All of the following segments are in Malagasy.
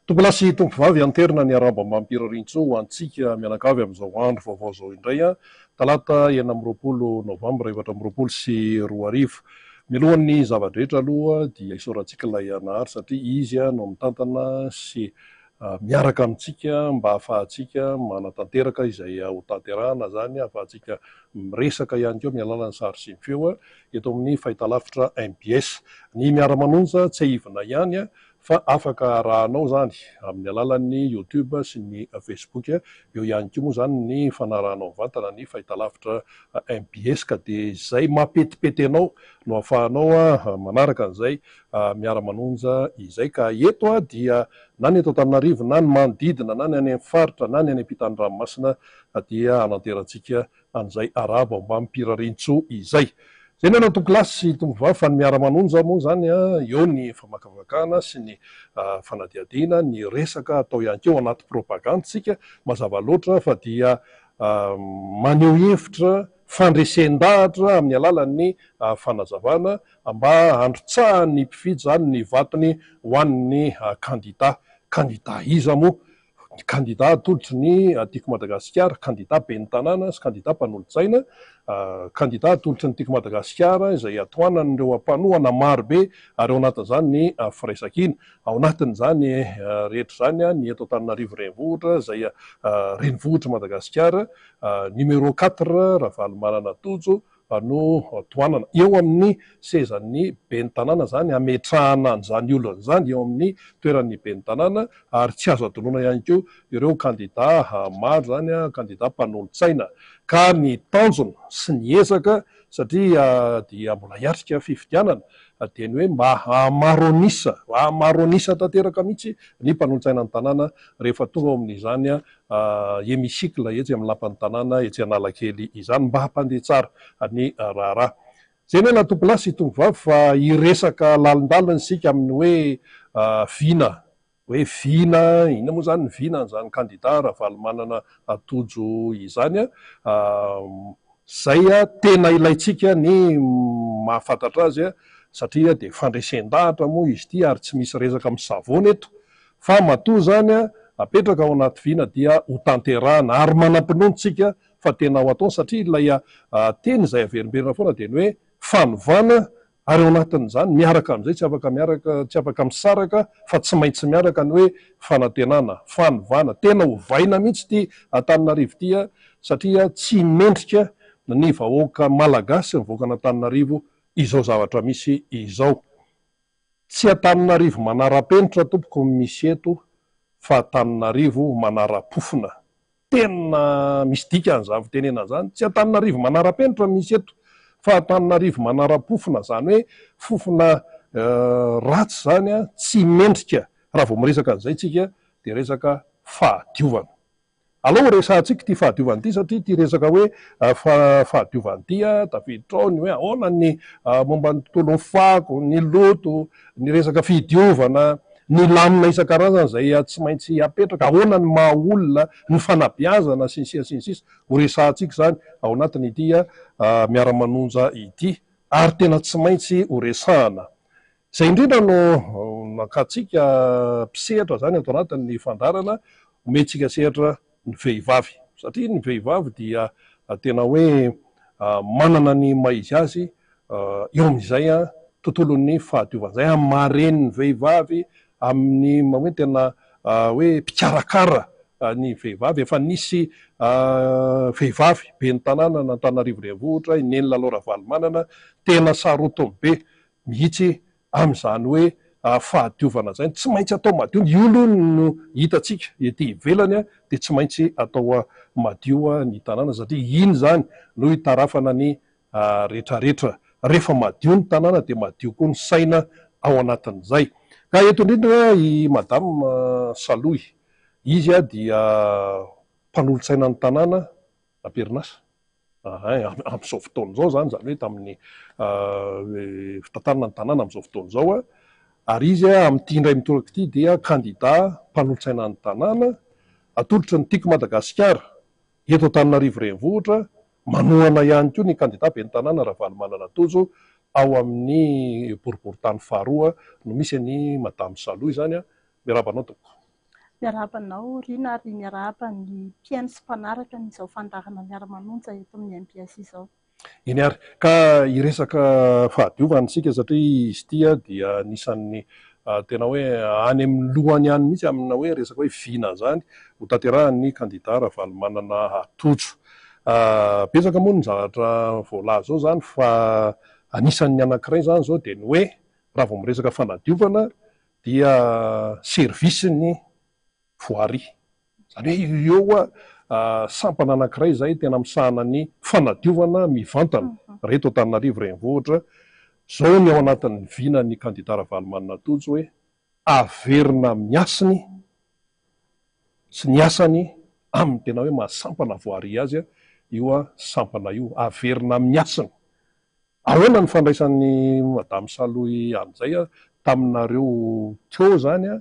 Tombolasy tompom-bavy anterina ny araba mampirarintso ho antsika mianakavy amin'izao andro vaovao zao indray a talata 9 novambra 2024. Mialohan'ny zava-drehetra aloha dia isaorantsika ilay anahary satria izy no mitantana sy miaraka amintsika mba ahafahantsika manatanteraka izay ho tanterahana zany, ahafahantsika miresaka ihany koa amin'ny alalan'ny sary sy ny feo eto amin'ny fahitalavitra MBS. Ny miara-manonja tsy ahivina ihany fa afaka arahanao zany amin'ny alalan'ny YouTube sy ny Facebook. Eo ihany koa moa zany ny fanarahanao vantana ny fahitalavitra MBS ka dia izay mampetipety anao no ahafahanao manaraka an'izay miara-manonja izay. Ka eto dia na ny eto Antananarivo na ny manodidina na ny any amin'ny faritra na ny any am-pitan'ny ranomasina dia ananterantsika an'izay araba mba mipirarintso izay. Zay ny tompolasy sy tombovavy fa ny miara-manonja moa zany eo ny famakavakana sy ny fanadiadiana, ny resaka atao ihany keo anaty propagandasika mazava loatra fa dia maneho hevitra fandresen-dahatra amin'ny alalan'ny fanazavana mba handrotsahany mpifidy zany ny vatony ho an'ny kandida iza moa kandida atolotry ny tiako Madagasikara, kandida ben'ny tanàna sy kandida mpanolotsaina, kandida atolotry ny tiako Madagasikara izay atoanan'ireo ampanoana marobe ary ao anatin'izany ny firaisan-kina, ao anatin'izany rehetra zany ny eto Antananarivo renivohitra izay renivohitra Madagasikara, numéro 4 Ravalomanana Tojo no toanana eo amin'ny sezan'ny ben'ny tanàna zany, ametrahana an'izany olona zany eo amin'ny toeran'ny ben'ny tanàna ary tsy azo adoloana ihany koa ireo kandida maro zany kandida mpanolotsaina. Ka ny tanjona sy ny ezaka satria dia mbola hiatrika fifidianana dia ny hoe mba hamaronisa tanteraka mihitsy ny mpanolotsaina ny tanàna rehefa tonga ao amin'izany hémicycle etsy amin'ny lapan'ny tanàna etsy Analakely izany mba hampandeha tsara ny raharaha. Zay ny tompolasy tombovavy fa hiresaka lalindalina isika amin'ny hoe vina ina moa zany ny vina n'izany kandida Ravalomanana Tojo izany zay tena ilaitsika ny mahafantatra azy satria dia fandresen-dahatra moa izy ity ary tsy misy resaka misavona eto fa matoa zany apetraka ao anaty vina dia ho tanterahana ary manam-pinoantsika fa tena ho ataony satria ilay teny izay averimberina foana dia ny hoe fanovana ary ao anatin'izany miaraka amin'izay tsy afaka misaraka fa tsy maintsy miaraka ny hoe fanantenana, fanovana, tena hovaina mihitsy ity Antananarivo ity satria tsy mendrika ny vahoaka malagasy ny vahoaka an'Antananarivo izao zavatra misy izao. Tsy Antananarivo manara-penitra tompoko misy eto fa Antananarivo manara-pofona. Tena misy dikany zany fitenena zany, tsy Antananarivo manara-penitra misy eto fa Antananarivo manara-pofona, zany hoe fofona ratsy zany tsy mendrika. Raha vao miresaka an'izay tsika dia resaka fahadiovana. Aleo resahantsika ity fahadiovana ity satria ity resaka hoe fahadiovana ity tafiditra ao ny hoe ahoana ny momba ny tontolo ny fako, ny loto, ny resaka fidiovana, ny lamina isan-karazana izay tsy maintsy apetraka, ahoana ny maha olona, ny fanabeazana sy ny sisa ho resahantsika zany ao anatin'ity miara-manonja ity ary tena tsy maintsy ho resahana. Izay indrindra no nakatsika mpisehatra zany ato anatin'ny fandarana omentsika sehatra ny vehivavy satria ny vehivavy dia tena hoe manana ny maizy azy eo amin'izay tontolon'ny fahadiovana izay amin'ny maharen'ny vehivavy amin'ny hoe tena hoe mpikarakara ny vehivavy. Efa nisy vehivavy ben'ny tanàna n'Antananarivo renivohitra Neny Lalao Ravalomanana tena sarotiny be mihitsy amin'izany hoe fahadiovana zany, tsy maintsy atao madio. Io aloha no hitantsika ety ivelany dia tsy maintsy atao madio ny tanàna satria iny zany no hitarafana ny rehetrarehetra. Rehefa madio ny tanàna dia madio koa ny saina ao anatin'izay. Ka eto indrindra i madame Saloy, izy dia mpanolotsaina ny tanàna am-perinasa amin'izao fotoana izao zany hoe tamin'ny fitantanana ny tanàna amin'izao fotoana izao ary izy amin'ity indray mitoraka ity dia kandida mpanolotsaina ny tanàna atolotry ny tiako Madagasikara eto Antananarivo renivohitra, manohana ihany koa ny kandida ben'ny tanàna Ravalomanana Tojo ao amin'ny boriboritany faharoa no misy ny madame Saloy zany. Miarabanao tompoko. Miarabanao Rina ary miarahaba ny mpiaino sy mpanaraka n'izao fandarana miara-manonja eto amin'ny MPS izao. Iny ary ka iresaka fahadiovantsika satria izy tia dia nisan'ny tena hoe any amin'ny lohany any mihitsy amina hoe resaka hoe vina zany ho tanterahan'ny kandida Ravalomanana Atotso. Betsaka moa ny zavatra voalaza zao zany fa anisan'ny anankiray zany zao dia ny hoe raha vao miresaka fanadiovana dia servisiny voary. Zany hoe eo sampana anankiray zay tena misahana ny fanadiovana mivantana reto Antananarivo renivohitra. Zao ny ao anatin'ny vina ny kandida Ravalomanana Atotso hoe averina miasiny sy ny asany amin'ny tena hoe mahasampana voary azy io sampana io averina miasiny. Ahoana ny fandraisan'ny Madame Saloy an'izay taminareo teo zany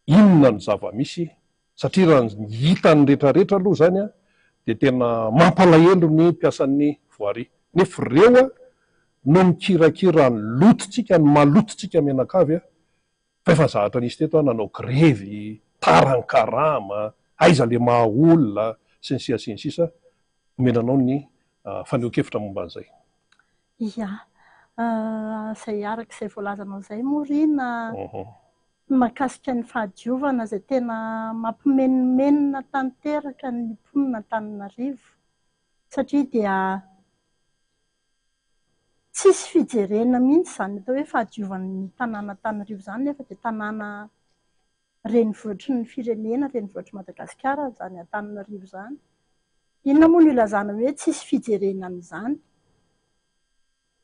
inona ny zava-misy satria raha hita ny rehetrarehetra aloha zany dia tena mampalahelo ny mpiasan'ny voary. Nefa ireo no mikirakira ny lototsika, ny malototsika menakavy fa efa zahatra nisy teto nanao grevy, taran-karama, aiza le maha olona sy ny sisa omenanao ny faneho-kevitra momba an'izay. Ia, izay arak'izay voalazanao izay moa Rina, mahakasika ny fahadiovana izay tena mampimenomenona tanteraka ny mponina Antananarivo satria dia tsisy fijerena mihitsy izany atao hoe fahadiovan'ny tanàna Antananarivo izany nefa dia tanàna renivohitry ny firenena, renivohitry Madagasikara izany Antananarivo izany. Inona moa no ilazana hoe tsisy fijerena an'izany?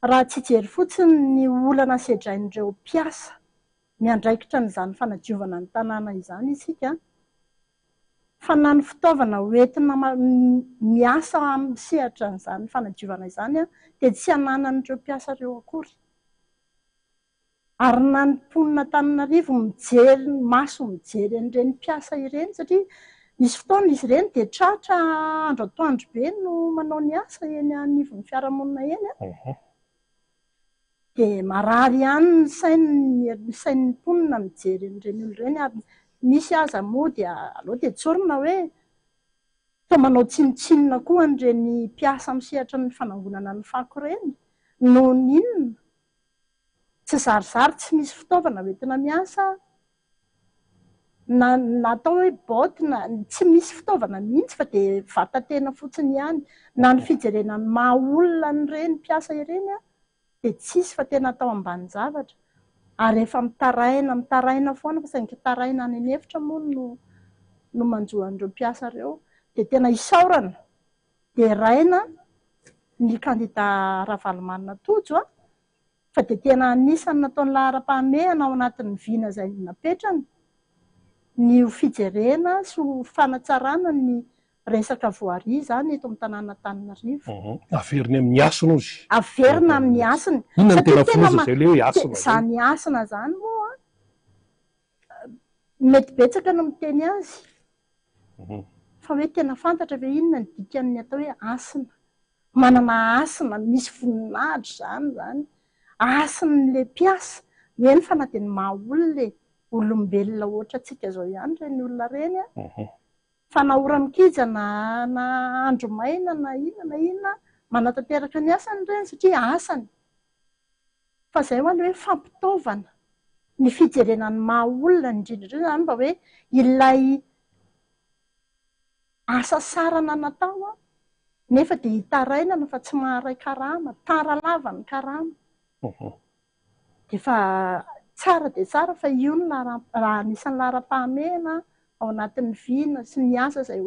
Raha tsy hijery fotsiny ny olana sedrain'ireo mpiasa miandraikitra n'izany fanadiovana ny tanàna izany isika, fa na ny fitaovana hoentina miasa amin'ny sehatra n'izany fanadiovana izany dia tsy hananan'ireo mpiasa ireo akory. Ary na ny mponina Antananarivo mijery maso mijery an'ireny mpiasa ireny satria misy fotoana izy ireny dia tratra andro atoandro be no manao ny asa eny anivon'ny fiarahamonina eny dia marary ihany ny sain'ny mponina mijery an'ireny olo ireny ary misy aza moa dia aloha dia tsorina hoe fa manao tsinotsinona koa an'ireny mpiasa amin'ny sehatra ny fanangonana ny fako ireny noho ny inona tsy zarizary tsy misy fitaovana hoentina miasa na atao hoe baotina tsy misy fitaovana mihitsy fa dia vatatena fotsiny ihany na ny fijerenany maha olona n'ireny mpiasa ireny dia tsisy fa tena atao ambany zavatra ary efa mitaraina foana fa saingy taraina any anefitra moa no manjohan'ireo mpiasa ireo dia tena isaorana dia raina ny kandida Ravalomanana Atotso fa dia tena anisany nataon'ny laharam-pahamehana ao anatin'ny vina izay napetrany ny fijerena sy fanatsarana ny resaka voary izany eto amin'ny tanàna Antananarivo. Averiny amin'ny asiny ozy. Averina amin'ny asiny. Inona tena fonoza izay le hoe asina? Izany asina izany moa mety betsaka no miteny azy. Fa hoe tena fantatra ve inona ny dikan'ny atao hoe asina? Manana asina, misy voninahitra zany. Asin'le mpiasa, eny fa na dia ny maha olona olombelona ohatra antsika izao ihany ireny olona ireny fa na ora mikijana na andro maina na inona manatanteraka ny asany ireny satria asany. Fa izay ho any hoe fampitaovana ny fijerenan'ny maha olona indrindra izany mba hoe ilay asa sarana natao nefa dia hitarainana fa tsy maharay karama, tara lava ny karama. Dia fa tsara dia tsara fa io no raha anisan'ny laharam-pahamehana ao anatin'ny vina sy ny asa izay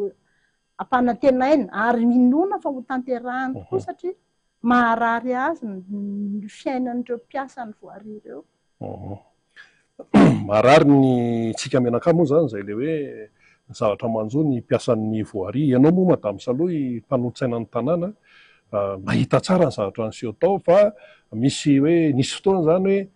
ampanantenaina ary minoana fa ho tanterahany tokoa satria maharary azy ny fiainan'ireo mpiasa ny voary ireo. Marary ny tsika menaka moa zany izay le hoe ny zavatra manjo ny mpiasan'ny voary. Ianao moa Madame Saloy mpanolo-tsaina ny tanàna mahita tsara ny zavatra niseho tao fa misy hoe nisy fotoana zany hoe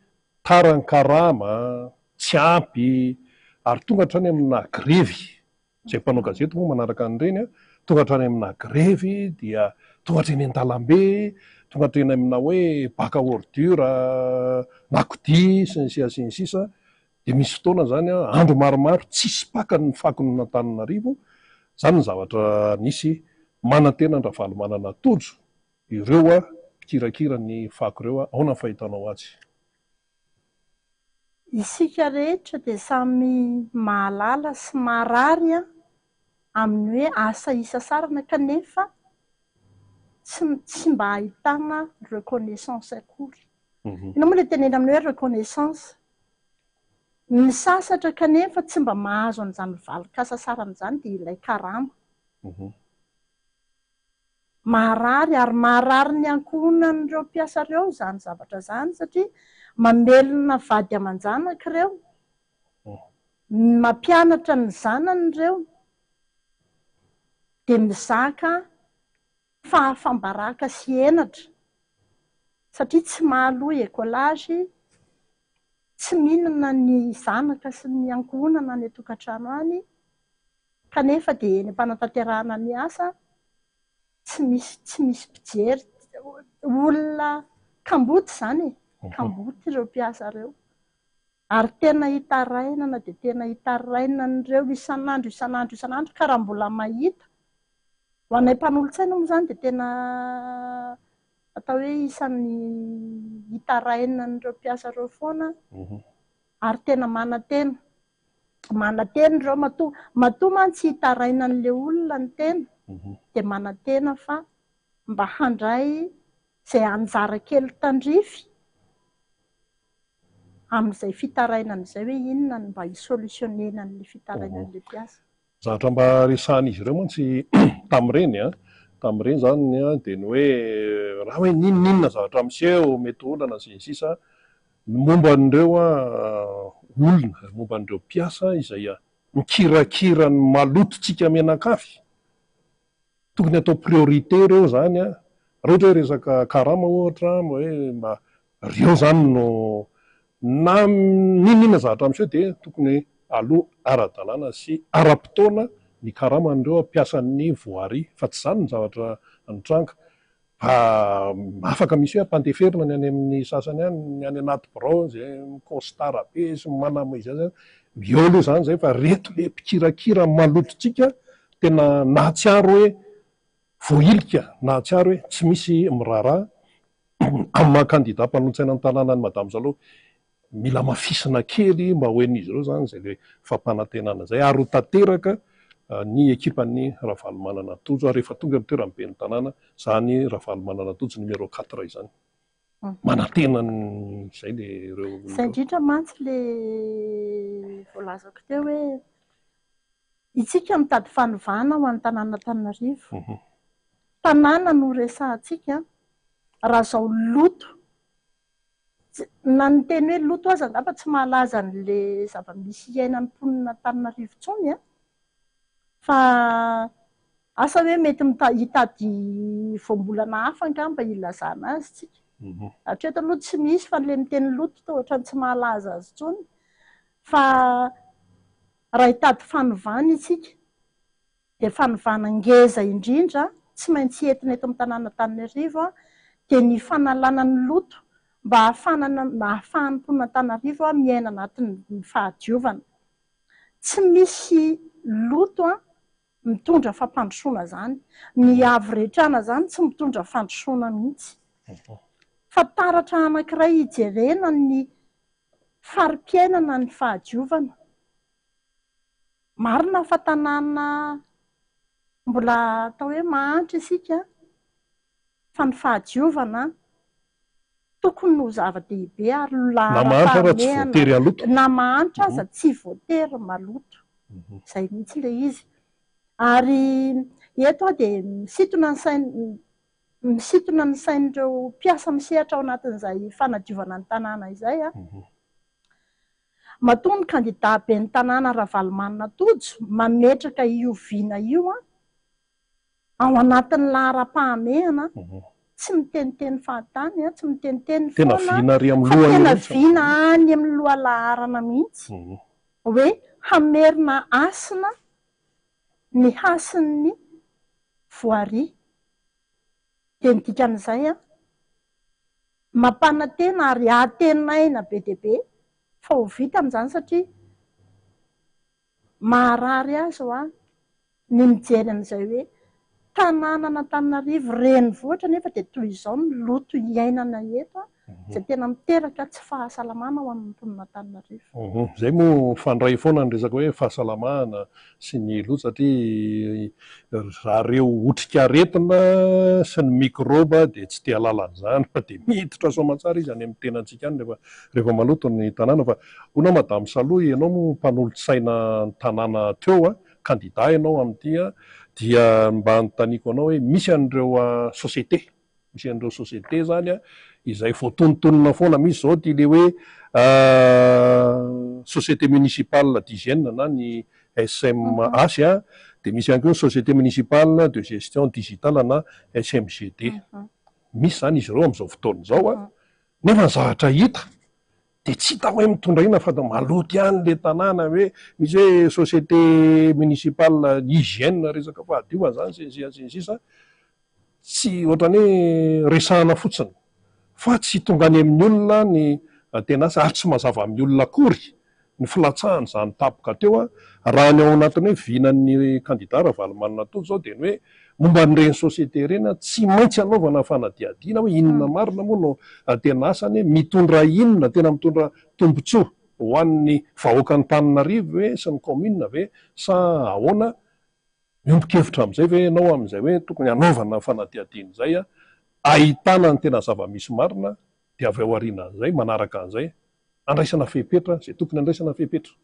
taran-karama, tsy ampy ary tonga hatrany amina grevy. Izay mpanao gazety moa manaraka an'ireny tonga hatrany amina grevy dia tonga hatreny an-dalambe, tonga hatreny amina hoe baka ordure, nakodi sy ny sisa dia misy fotoana zany andro maromaro tsisy pakany ny fakony n'Antananarivo. Zany ny zavatra nisy manantena ny Ravalo Mananatojo. Ireo mpikirakira ny fako ireo ahoana ny fahitanao azy? Isika rehetra dia samy mahalala sy marary amin'ny hoe asa isa sarana, kanefa tsy mba ahitana reconnaissance akory. Ina moa ilay tenena amin'ny hoe reconnaissance? Misasatra kanefa tsy mba mahazo an'izany valikasa sarana izany dia ilay karama. Marary ary marary ny ankohonan'ireo mpiasa ireo zany zavatra zany, satria mamelona vady aman-janaka ireo, mampianatra ny zanany ireo, dia mizaka fahafambaraka sy henatra, satria tsy mahaloa ekolazy, tsy mihinana ny zanaka sy ny ankohonana ny tokantrano any, kanefa dia eny am-panatanterahana ny asa tsy misy mpijery, olona kamboty zany kamboty ireo mpiasa ireo. Ary tena hitarainana dia tena hitarainan'ireo isan'andro ka raha mbola mahita. Ho anay mpanolontsaina moa zany dia tena atao hoe isan'ny hitarainan'ireo mpiasa ireo foana, ary tena manantena ireo matoa mantsy hitarainan'ilay olona ny tena, dia manantena fa mba handray izay anjara kely tandrify amin'izay fitarainana izay, hoe inona ny mba hisolutionena an'ilay fitarainan'ilay mpiasa. Zavatra mba resahan'izy ireo mantsy tamin'ireny zany dia ny hoe raha hoe ninona zavatra miseho mety olana sy ny sisa momba an'ireo olona, momba an'ireo mpiasa izay mikirakira ny malototsika menakafy. Tokony atao priorité ireo zany raha ohatra hoe resaka karama ohatra, hoe mba ireo zany no na ninona zavatra amin'izao dia tokony aloha ara-dalàna sy ara-potoana ny karama an'ireo mpiasan'ny voaria, fa tsy zany ny zavatra nitranga. Afaka misy hoe ampandeferina ny any amin'ny sasany any, ny any anaty birao izay mikostara be sy manama izay eo aloha zany zay, fa reto le mpikirakira malototsika tena nahatsiaro hoe voailika, nahatsiaro hoe tsy misy miraharaha amin'ny maha-kandida mpanolontsaina ny tanàna ny Madamo Zalo. Mila mafisina kely mba hoen'izy ireo zany izay le fampanantenana izay, ary ho tanteraka ny ekipan'ny Ravalo Mananatojo rehefa tonga amin'ny toerany ben'ny tanàna zany Ravalo Mananatojo numéro 4 izany. Manantenany izay le ireo. Izay indrindra mantsy le voalazako teo hoe isika mitady fanovana ho an'ny tanàna Antananarivo. Tanàna no resahantsika raha izao loto. Na ny teny hoe loto aza angamba tsy mahalaza an'ilay zava-misy iainan'ny mponina Antananarivo intsony, fa asa hoe mety hitady voambolana hafa angamba ilazana azy tsika. Hatreto aloha tsy misy fa le miteny loto toa ohatrany tsy mahalaza azy intsony, fa raha hitady fanovana isika dia fanovana ngeza indrindra, tsy maintsy entina eto amin'ny tanàna Antananarivo dia ny fanalana ny loto mba ahafahan'ny mponina Antananarivo miaina anatin'ny fahadiovana. Tsy misy loto mitondra fampandrosoana zany, ny avy rehetrana zany tsy mitondra fandrosoana mihitsy, fa taratra anankiray hijerena ny fari-piainana ny fahadiovana. Marina fa tanàna mbola atao hoe mahantra isika, fa ny fahadiovana tokony ho zava-dehibe ary lahara-pahamehana. Na mahantra aza tsy voatery maloto. Izay mihitsy ilay izy. Ary eto dia misintona ny sain'ireo mpiasa misehatra ao anatin'izay fanadiovana ny tanàna izay. Matoa ny kandida ben'ny tanàna Ravalo Mananatojo mametraka io viana io ao anatin'ny lahara-pahamehana, tsy miteniteny fahatany, tsy miteniteny foana, fa tena viana any amin'ny loha-laharana mihitsy, hoe hamerina asina ny hasin'ny voaria. Dia ny dikan'izay mampanantena ary atenaina be dia be fa ho vita amin'izany satria maharary azy ho a ny mijery an'izay hoe tanàna n'Antananarivo renivohitra nefa dia toy izao ny loto iainana eto a izay tena miteraka tsy fahasalamana ho amin'ny mponan'Antananarivo. Zay moa fandray foana ny resaka hoe fahasalamana sy ny loto satria zareo otrikaretina sy ny mikroba dia tsy tia halala an'izany fa dia miditra soamantsara izy any amin'ny tenantsika any rehefa maloto ny tanàna. Fa hono madame Saloa, ianao moa mpanolotsaina ny tanàna teo a, kandida ianao amin'ity a, dia mba notaniako anao hoe misy an'ireo société, misy an'ireo société zany a izay voatonontonona foana. Misy zao ty le hoe société municipale d'hygiène na ny SMH a, dia misy ihany koa société municipale de gestion digitale na SMGD. Misy zany izy ireo amin'izao fotoana izao a, nefa ny zavatra hita dia tsy hita hoe mitondra inona fa maloto ihany le tanàna. Hoe misy hoe société municipale hygiène resaka fahadiovana zany sisa tsy ohatrany hoe resahana fotsiny fa tsy tonga any amin'ny olona ny tena asa, ary tsy mazava amin'ny olona akory ny filatsahany izany tapoka teo a. Raha ny ao anatiny hoe vinan'ny kandida Ravalomanana Tojo zao dia ny hoe momba n'ireny société ireny tsy maintsy anaovana fanadihadiana hoe inona marina moa no tena asany, mitondra inona, tena mitondra tombotsoa ho an'ny vahoaka ny Antananarivo ve sy ny commune ve sa ahoana. Miombon-kevitra amin'izay ve ianao amin'izay hoe tokony hanaovana fanadihadiana izay a, ahitana ny tena zava-misy marina, dia avy ao aorianan'izay manaraka an'izay andraisana fepetra izay tokony andraisana fepetra.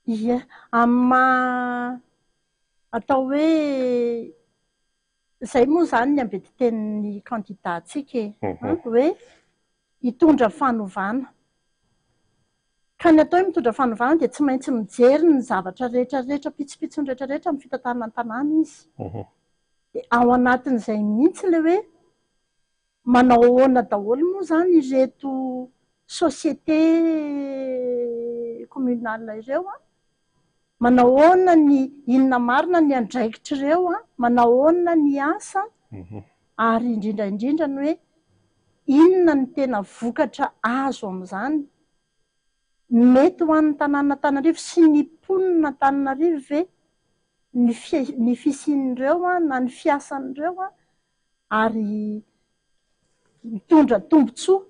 Ie, atao hoe izay moa zany ny ambedi-tenin'ny kandidatsika hoe hitondra fanovana. Ka ny atao hoe mitondra fanovana dia tsy maintsy mijery ny zavatra rehetrarehetra, pitsopitsony rehetrarehetra amin'ny fitantanana tanàna izy. Ao anatin'izay mihitsy le hoe manao ahoana daholo moa zany ireto société communale ireo a, manao ahoana ny inona marina ny andraikitra ireo a, manao ahoana ny asa, ary indrindra ny hoe inona ny tena vokatra azo amin'izany mety ho an'ny tanàn'Antananarivo sy ny mponina Antananarivo ve ny fisian'ireo a na ny fiasan'ireo a, ary mitondra tombotsoa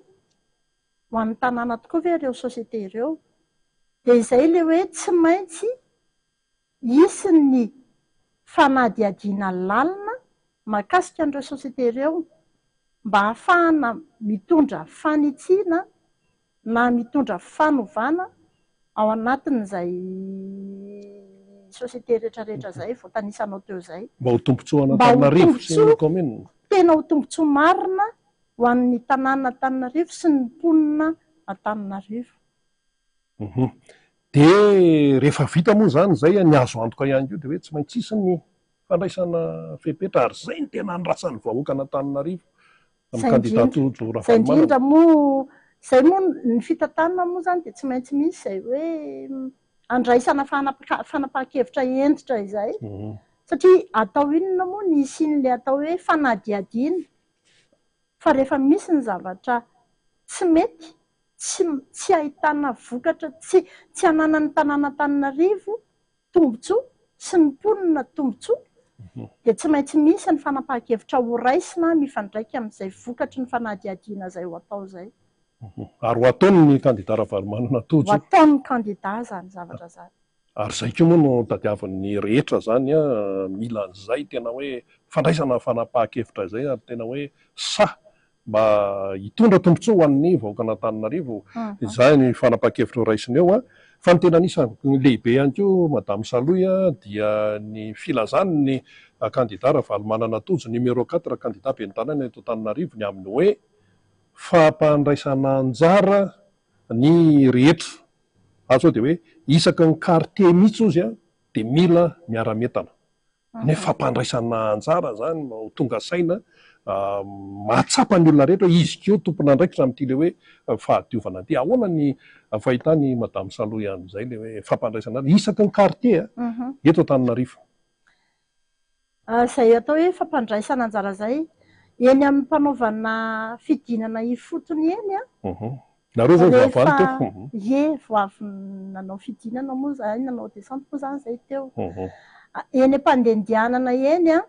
ho an'ny tanàna tokoa ve ireo société ireo. Dia izay le hoe tsy maintsy hisy ny fanadihadiana lalina mahakasika an'ireo société ireo mba ahafahana mitondra fanitsiana na mitondra fanovana ao anatin'izay société rehetrarehetra zay voatanisanao teo zay, mba ho tombotsoa an'Antananarivo sy ny commune, tena ho tombotsoa marina ho an'ny tanàna Antananarivo sy ny mponina Antananarivo. Dia rehefa vita moa zany zay ny azo antoka ihany koa dia hoe tsy maintsy hisy ny fandraisana fepetra, ary zay ny tena andrasan'ny vahoaka an'Antananarivo amin'ny kandida Tojo Ravalomanana. Izay moa ny fitantanana moa zany dia tsy maintsy misy izay hoe andraisana fanapahan-kevitra entitra izay, satria atao inona moa ny isian'ilay atao hoe fanadihadiana. Fa rehefa misy ny zavatra tsy mety, tsy ahitana vokatra, tsy hananan'ny tanàna Antananarivo tombotsoa sy ny mponina tombotsoa, dia tsy maintsy misy ny fanapahan-kevitra ho raisina mifandraika amin'izay vokatry ny fanadihadiana izay ho atao izay. Ary ho ataony ny kandida Ravalomanana Tojo. Ho ataony kandida zany zavatra zany. Ary zay koa moa no tadiavin'ny rehetra zany a, mila an'izay tena hoe fandraisana fanapahan-kevitra izay, ary tena hoe mba hitondra tombotsoa ho an'ny vahoaka an'Antananarivo. Izay ny fanapahan-kevitra raisina eo a. Fa ny tena anisany lehibe ihany koa madame Saloa dia ny filazan'ny kandida Ravalomanana Tojo numéro 4 kandida ben'ny tanàna eto Antananarivo ny amin'ny hoe fampandraisana anjara ny rehetra. Azo dia hoe isaky ny quartier mihitsy ozy a dia mila miara-metana. Nefa fampandraisana anjara zany no tonga saina mahatsapa ny olona rehetra, izy keo tompon'andraikitra amin'ity le hoe fahadiovana ity. Ahoana ny fahitany madame Saloa ihanyzay le hoe fampandraisana isaky ny quartier eto Antananarivo. Izay atao hoe fampandraisana anjara zay eny amin'ny mpanaovana fidinana ifotony eny a, nareo zao rehefa voavany teo. voavy nanao fidinana moa zay, nanao descente moa zany zay teo. Mhm. Eny am-pandehandianana eny a,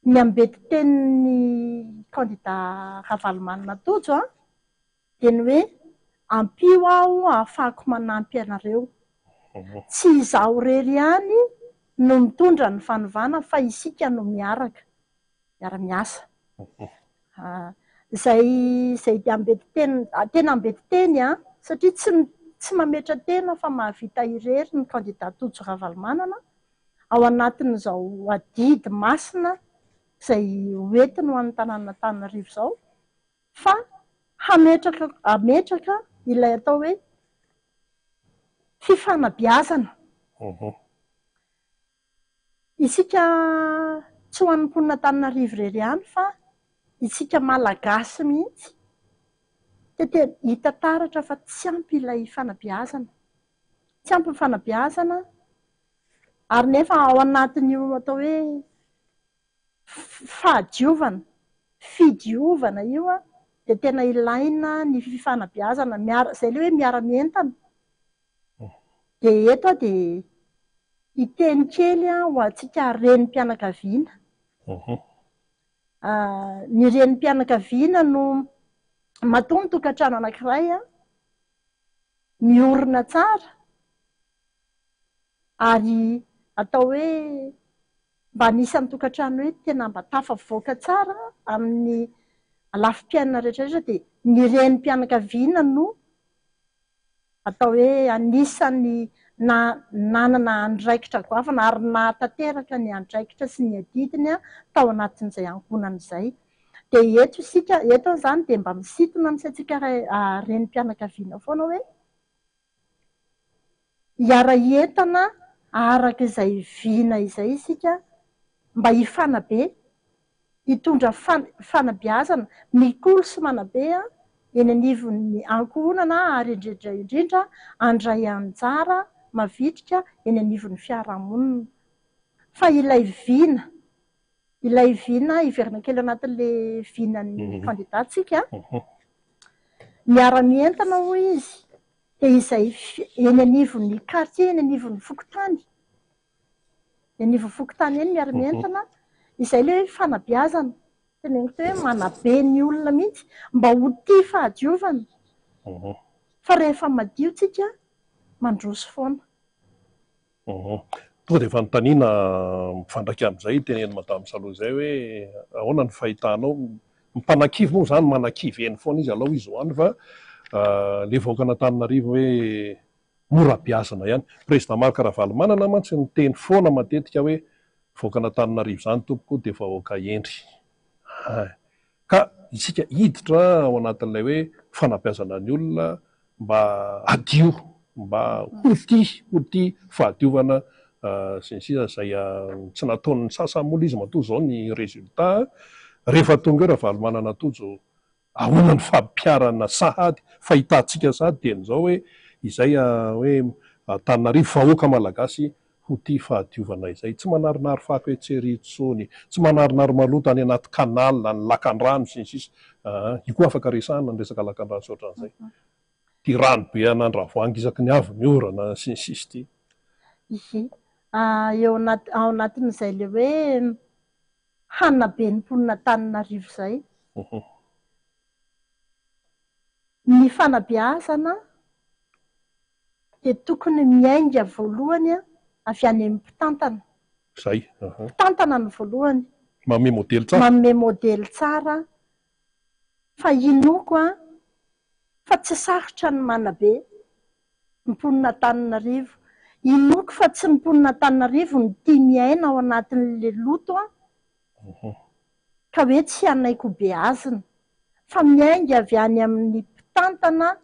ny ambety tenin'ny candidat Ravalomanana Tojo a, dia ny hoe ampio aho ahafahako manampy anareo. Tsy izaho rery ihany no mitondra ny fanovana fa isika no miara-miasa. Zay ambety teny, tena ambety teny a, satria tsy mametra tena fa mahavita irery ny candidat Tojo Ravalomanana ao anatin'izao adidy masina izay hoentiny ho an'ny tanàn'Antananarivo izao, fa hametraka ilay atao hoe fifanabeazana. Isika tsy ho an'ny mponin'Antananarivo rery ihany fa isika malagasy mihitsy hita taratra fa tsy ampy ilay fanabeazana, tsy ampy ny fanabeazana, ary nefa ao anatin'io atao hoe fahadiovana, fidiovana io a, dia tena ilaina ny fifanabeazana, izay ilay hoe miara-mientana. Dia eto dia hiteny kely ho antsika renim-pianakaviana. Ny renim-pianakaviana no matoa ny tokantrano anankiray a miorina tsara, ary atao hoe mba anisan'ny tokantrano hoe tena mba tafavoaka tsara amin'ny lafim-piainana rehetrarehetra, dia ny renim-pianakaviana no atao hoe anisan'ny nanana andraikitra goavana ary nahatanteraka ny andraikitra sy ny adidiny tao anatin'izay ankonana izay. Dia eto izany dia mba misintona antsika renim-pianakaviana foana hoe hiara-entana araka izay viana izay isika mba hifanabe, hitondra fanabeazana, mikolo manabe eny anivon'ny ankohonana, ary indrindra handray anjara mavitrika eny anivon'ny fiarahamonina. Fa ilay viana iverina kely anatin'ilay vianan'ny candidatsika, miara-mientana hoy izy, dia izay eny anivon'ny quartier, eny anivon'ny fokotany, eny anivon'ny fokotany eny miara-mientana, izay ilay hoe fanabeazana, teneniko hoe manabe ny olona mihitsy mba ho tia fahadiovana. Fa rehefa madio tsika mandroso foana. Tonga dia efa notaniana mifandraika amin'izay tenen'i madame Saloha izay hoe ahoana ny fahitanao, mimpanan-kivy moa izany, manan-kivy eny foana izy alao izy hoany, fa ilay vahoakan'Antananarivo hoe mora-beazana ihany. Président Marc Ravalomanana mantsy ny teny foana matetika hoe vahoakan'Antananarivo izany tompoko dia vahoaka endry. Ka isika hiditra ao anatin'ilay hoe fanabeazana ny olona mba adio, mba ho tia fahadiovana sy ny sisa izay tsy nataon'ny sasany moa izy matoa izao ny résultat. Rehefa tonga eo Ravalomanana Tojo, ahoana ny fampiarana sahady, fahitantsika sahady dia n'izao hoe izay hoe Antananarivo vahoaka malagasy ho tia fahadiovana izay, tsy manarinary fako etseri intsony, tsy manarinary maloto any anaty kanalina, ny lakan-drano sy ny sisa. Io koa afaka resahana ny resaka lakan-drano sy ohatran'izay. Ty rano be an'Andravoahangy isaky ny avy miorana sy ny sisa ty. Ao anatin'izay le hoe hanaben'ny mponin'Antananarivo izay, ny fanabeazana dia tokony miainga voalohany avy any amin'ny mpitantana. Zay. Mpitantana ny voalohany. Manome modely tsara. Manome modely tsara. Fa inoko fa tsy sarotra ny manabe ny mponin'Antananarivo. Inoko fa tsy ny mponin'Antananarivo ny tia miaina ao anatin'ilay loto ka hoe tsy hanaiko beazina, fa miainga avy any amin'ny mpitantana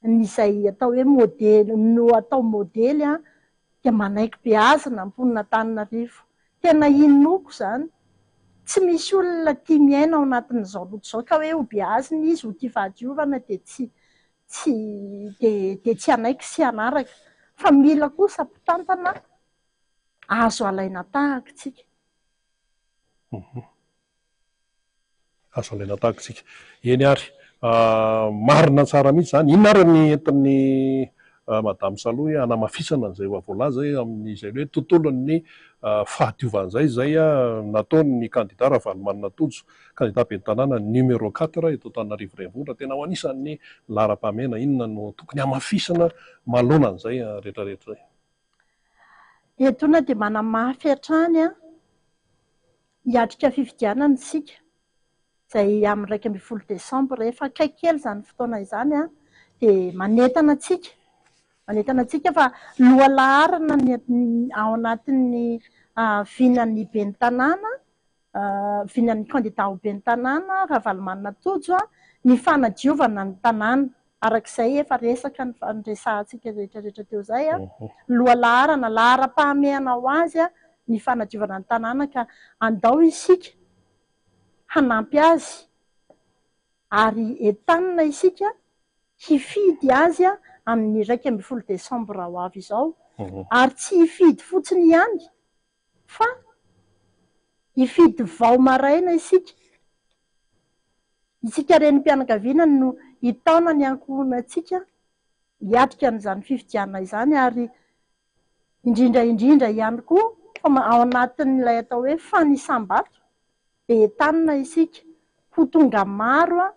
izay atao hoe modely, no atao modely dia manaiky beazina ny mponin'Antananarivo. Tena inoko izany. Tsy misy olona tia miaina ao anatin'izao loto izao ka hoe ho beazina izy, ho tia fahadiovana dia tsy hanaiky sy hanaraka. Fa mila kosa mpitantana azo alaina tahaka tsika. Azo alaina tahaka tsika. Eny ary, marina tsara mihitsy zany. Inona ary ny entin'ny madame Saloa hoe anamafisana an'izay voalaza amin'izay hoe tontolon'ny fahadiovan'izay zay nataony candidat Ravalomanana Tojo, candidat ben'ny tanàna numéro 4 eto Antananarivo renivohitra, tena ho anisan'ny laharam-pahamehana. Inona no tokony hamafisana maloana an'izay rehetrarehetra zay? Etona dia manamafy hatrany hiatrika fifidianana isika izay amin'ny 1 Desambra, rehefa akaiky kely izany fotoana izany dia manentana antsika fa lohalaharana ao anatin'ny vinan'ny ben'ny tanàna, vinan'ny candidat ho ben'ny tanàna Ravalomanana Tojo ny fanadiovana ny tanàna. Arak'izay efa resaka ny resahantsika rehetrarehetra teo izay lohalaharana, laharam-pahamehana ho azy ny fanadiovana ny tanàna, ka andao isika hanampy azy ary entanina isika hifidy azy amin'ny 1 Desambra ho avy izao, ary tsy hifidy fotsiny ihany fa hifidy vao maraina isika renim-pianakaviana no hitaona ny ankohonantsika hiatrika n'izany fifidianana izany, ary indrindra ihany koa fa ao anatin'ilay atao hoe fanisam-bato dia entanina isika ho tonga maro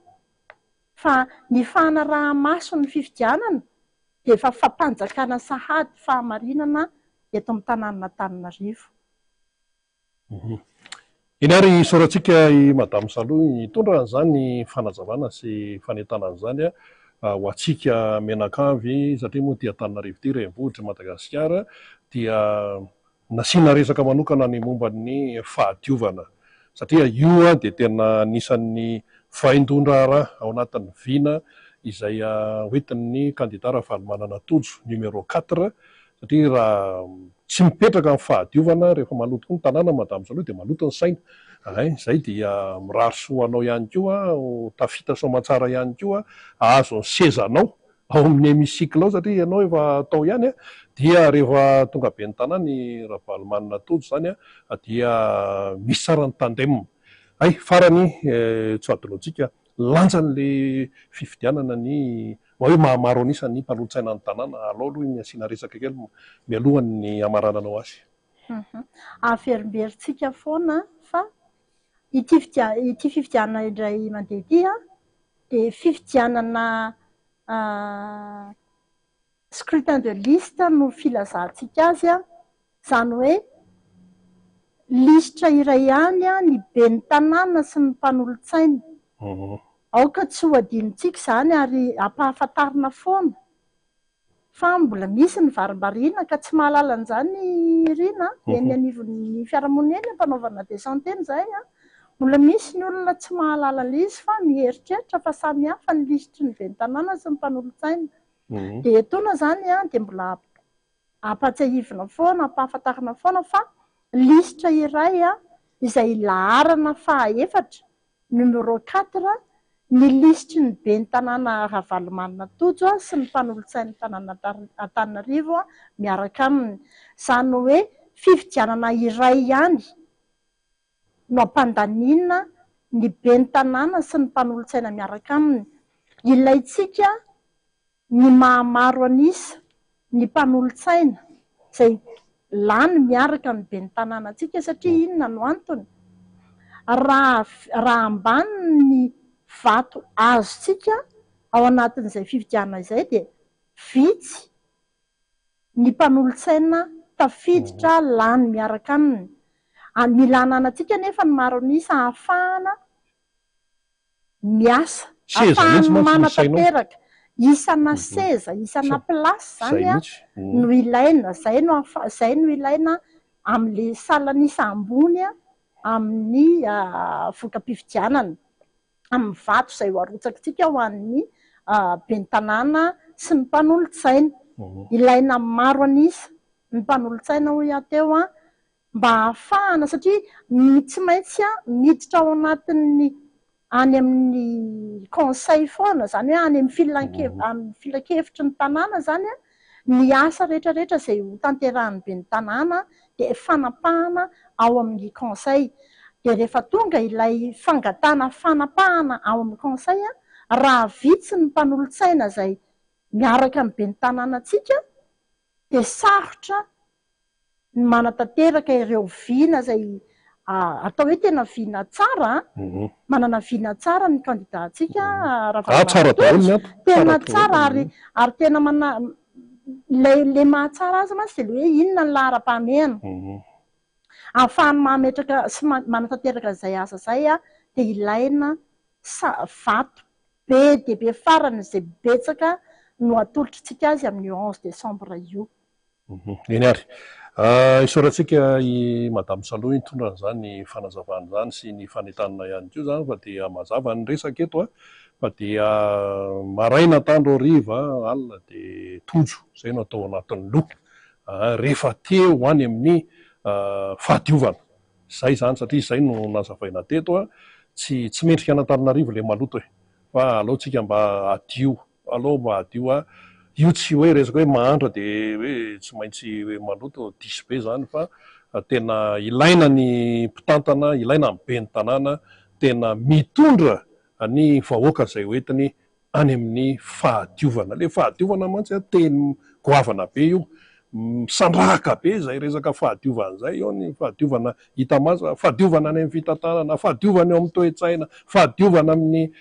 fa ny fanaraha-maso ny fifidianana dia efa fampanjakana sahady fahamarinana eto amin'ny tanàn'Antananarivo. Iny ary isaorantsika i madame Saloa hitondra an'izany fanazavana sy fanentanan'izany ho antsika menakavy, satria moa tia Antananarivo ity renivohitra Madagasikara dia nasiana resaka manokana ny momban'ny fahadiovana, satria io dia tena anisan'ny vaindondra raha ao anatin'ny vina izay hoentin'ny candidat Ravalomanana Tojo numéro 4, satria raha tsy mipetraka amin'ny fahadiovana rehefa maloto koa ny tanàna madame Saloa dia maloto ny saina. Izay dia mirary soanao ihany koa, tafita soamatsara ihany koa, azo ny sezanao ao amin'ny hémicycle ao, satria ianao efa atao ihany dia rehefa tonga ben'ny tanàna ny Ravalomanana Tojo zany dia misy tsara ny tandem. Farany tsy adoloantsika lanjan'le fifidianana ny hoe mahamaro anisan'ny mpanontsaina ny tanàna. Alao aloha ny asiana resaka kely mialohan'ny hamarananao azy. Averimberitsika foana fa ity fifidianana indray mandeha ity dia fifidianana scrutin de liste no filazantsika azy izany hoe lisitra iray ihany ny ben'ny tanàna sy ny mpanolontsaina. Aoka tsy ho adinontsika izany ary ampahafantarina foana fa mbola misy ny varimbariana ka tsy mahalala an'izany irina eny anivon'ny fiarahamonina eny ampanaovana desanteny izay mbola misy ny olona tsy mahalala izy fa mieritreritra fa samy hafa ny lisitry ny ben'ny tanàna sy ny mpanolontsaina. Dia etona zany dia mbola ampatsiahivina foana, ampahafantarina foana fa lisitra iray izay laharana faha-efatra numéro 4 ny lisitry ny ben'ny tanàna Ravalomanana Tojo sy ny mpanolontsaina tanàna Antananarivo miaraka aminy. Izany hoe fifidianana iray ihany no ampandaninina ny ben'ny tanàna sy ny mpanolontsaina miaraka aminy. Ilaitsika ny mahamaro anisa ny mpanolontsaina izay lany miaraka ny ben'ny tanàna antsika, satria inona no antony? Raha ambany ny vato azontsika ao anatin'izay fifidianana izay dia vitsy ny mpanolontsaina tafiditra lany miaraka aminy. Mila ananantsika nefa ny maro anisa ahafahana miasa, ahafahana manatanteraka isana seza, isana plasy zany no ilaina. Zay no ilaina amin'le salanisa ambony amin'ny voka-pifidianana, amin'ny vato izay ho arotsakitsika ho an'ny ben'ny tanàna sy ny mpanolontsaina. Ilaina maro anisa ny mpanolontsaina ho teo mba ahafahana, satria tsy maintsy miditra ao anatin'ny any amin'ny conseil foana, zany hoe any amin'ny filakevitry ny tanàna zany ny asa rehetrarehetra izay ho tanterahan'ny ben'ny tanàna dia fanapahana ao amin'ny conseil. Dia rehefa tonga ilay fangatana fanapahana ao amin'ny conseil raha vitsy ny mpanolotsaina zay miaraka amin'ny be ny tanànatsika dia sarotra ny manatanteraka ireo vina zay atao hoe tena vina tsara manana vina tsara ny kandidatsika tena tsara ary tena le mahatsara azy masy de le hoe inona ny lahara-pahamehana ahafahany mahametraka sy manatanteraka zay asa zay dia ilaina vato be dia be farany zay betsaka no atolotritsika azy amin'ny 11 décembre io. Eny ary isaorantsika i madame Saloa hitondra zany fanazavana zany sy ny fanentanana ihany koa zany fa dia mazava ny resaka eto fa dia maraina tandro hariva alina dia tojo zay no atao anatin'ny loha rehefa teo any amin'ny fahadiovana zay zany satria zay no nazavaina teto tsy mendrika Antananarivo le maloto fa aleotsika mba adio mba adio io tsy hoe resaka hoe mahantra dia hoe tsy maintsy hoe maloto diso be zany fa tena ilaina ny mpitantana, ilaina ny be ny tanàna tena mitondra ny vahoaka zay hoentiny any amin'ny fahadiovana. Le fahadiovana mantsy teny goavana be io, misandrahaka be zay resaka fahadiovana zay eo ny fahadiovana hita maza, fahadiovana any amin'ny fitantanana, fahadiovana eo amin'ny toe-tsaina, fahadiovana amin'ny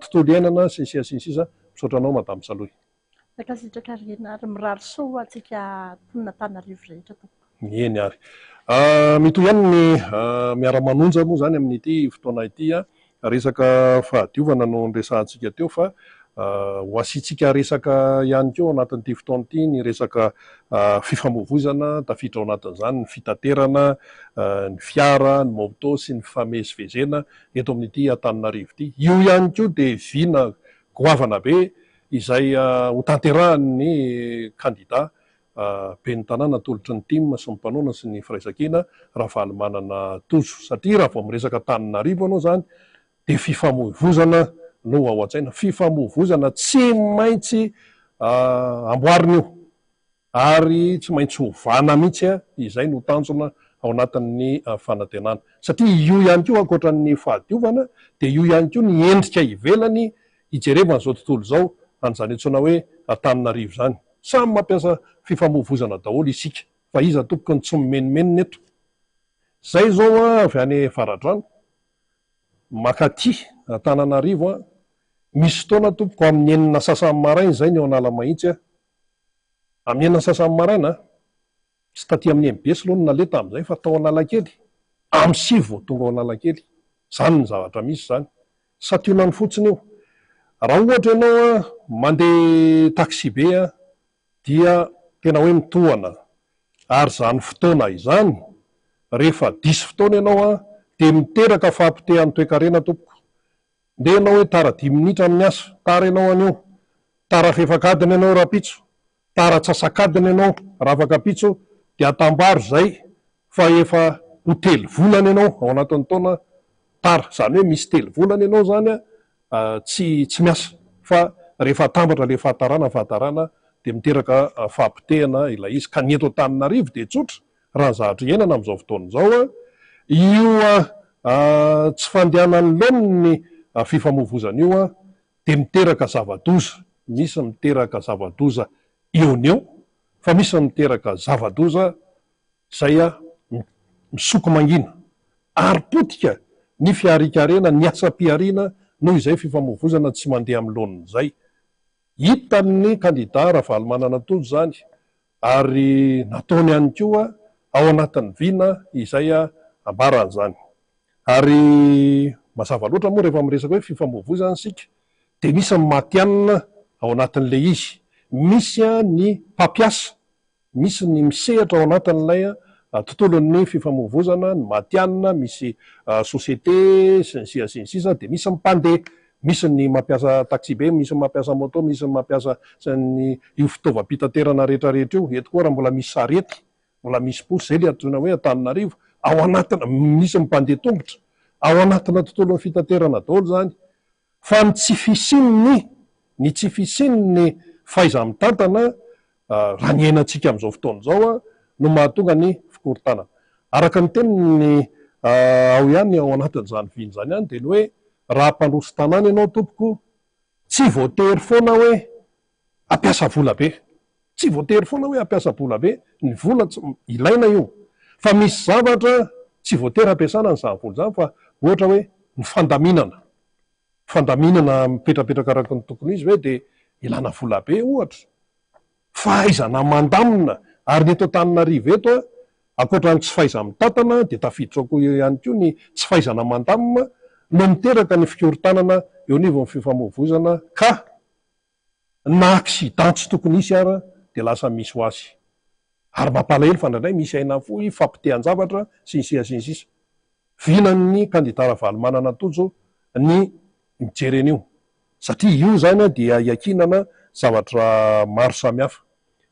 tontolo iainana sy ny sisa misaotra anao madame Saloa. Takasitraka rena ary mirary soa atsika ton'Antananarivo rehetra to. Eny ary mitoy ihany ny miara-manonja moa zany amin'ity fotoana ity resaka fahadiovana no nresahantsika teo fa ho asitsika resaka ihany koa anatin'ity fotoana ity ny resaka fifamoivoizana tafiditra ao anatin'izany ny fitaterana, ny fiara, ny moto sy ny fifamezivezena eto amin'ity Antananarivo ity. Io ihany koa dia vina goavana be izay ho tanterahan'ny kandida be ny tanàna tolotry ny tim sy ny mpanona sy ny firaisan-kina raha valy manana tojo satria raha vao miresaka Antananarivo anao zany dia fifamoivoizana no ao an-tsaina, fifamoivoizana tsy maintsy amboarina io ary tsy maintsy hovana mihitsy izay no tanjona ao anatin'ny fanantenana satria io ihany koa ankoatran'ny fahadiovana dia io ihany koa ny endrika ivelany hijerevana zao tontolo zao an'izany antsoina hoe Antananarivo zany. Samy mampiasa fifamoivoizana daholo isika fa iza tokony tsy mimenomenona eto. Zay zao avy any Faradrano makaty Antananarivo misy fotoana tompoko amin'ny enina sasany maraina zay ny ao Analamahitsy amin'ny enina sasany maraina tsy taty amin'ny MBS aloha no naleta amin'izay fa tao Analakely amin'ny 7 vao tonga ao Analakely. Zany ny zavatra misy zany sationany fotsiny io. Raha ohatra ianao mandeha taxi be dia tena hoe mitohana ary zany fotoana izany rehefa diso fotoana ianao dia miteraka fahampitehan'ny toe-karena tompoko. Nde ianao hoe tara 10 minitra amin'ny asa, tara ianao anio, tara fefakadiny ianao rapitso, tara tsasakadiny ianao ravakapitso dia atambaro zay fa efa ho telo volana ianao ao anatin'ny taona tara. Zany hoe misy telo volana ianao zany tsy miasa fa rehefa tambatra le fahatarana dia miteraka fahampitehana ilay izy ka ny eto Antananarivo dia tsotra raha ny zavatra iainana amin'izao fotoana izao io tsy fandehanany laoniny fifamoivoizana io dia miteraka zava-doza, misy miteraka zava-doza eo fa misy miteraka zava-doza zay misoko mangina ary potika ny fiarikarena, ny asa-piariana noho izay fifamoivoizana tsy mandeha amin'ny laonin'izay. Hitan'ny kandida raha valy manana tojo zany ary nataony ihany koa ao anatin'ny vina izay ambaran'izany. Ary mazava loatra moa rehefa miresaka hoe fifamoivoizana sika dia misy ny matianina ao anatin'le izy, misy ny mpampiasa, misy ny misehatra ao anatin'ilay tontolon'ny fifamoivoizana, ny matianina, misy société sy ny sisa dia misy mpandeha, misy ny mampiasa taxi be, misy ny mampiasa moto, misy ny mampiasa io fitaovam-pitaterana rehetrarehetra io. Eto koa raha mbola misy sarety, mbola misy posy zay le antsoina hoe Antananarivo ao anatina, misy mpandeha tongotra ao anatina tontolon'ny fitaterana daholo zany fa ny tsy fisian'ny fahaiza-mitantana raha ny ainantsika amin'izao fotoana izao no mahatonga ny fikorontanana. Araka ny teniny ao ihany ao anatin'izany viny zany ihany dia ny hoe raha mpandroso tanàna ianao tompoko tsy voatery foana hoe ampiasa vola be, tsy voatery foana hoe ampiasa vola be, ny vola ilaina io, fa misy zavatra tsy voatery ampiasana ny zany vola zany, fa ohatra hoe ny fandaminana mipetrapetraka araka ny tokony izy hoe de ilana vola be ohatra, fahaizana mandamina. Ary ny eto Antananarivo eto akoatra ny tsy fahaiza mitantana de tafiditra ko ihany koa ny tsy fahaizana mandamina no miteraka ny fikorontanana eo anivon'ny fifamoivoizana, ka na accident tsy tokony isy ara de lasa misy ho azy. Ary mampalahelo fa ndraindray misy aina foy fampitehan-javatra sy ny sisa vinan'ny kandidara valomanana tojo ny mijery an'io, satria io zany dia iakinana zavatra maro samihafa.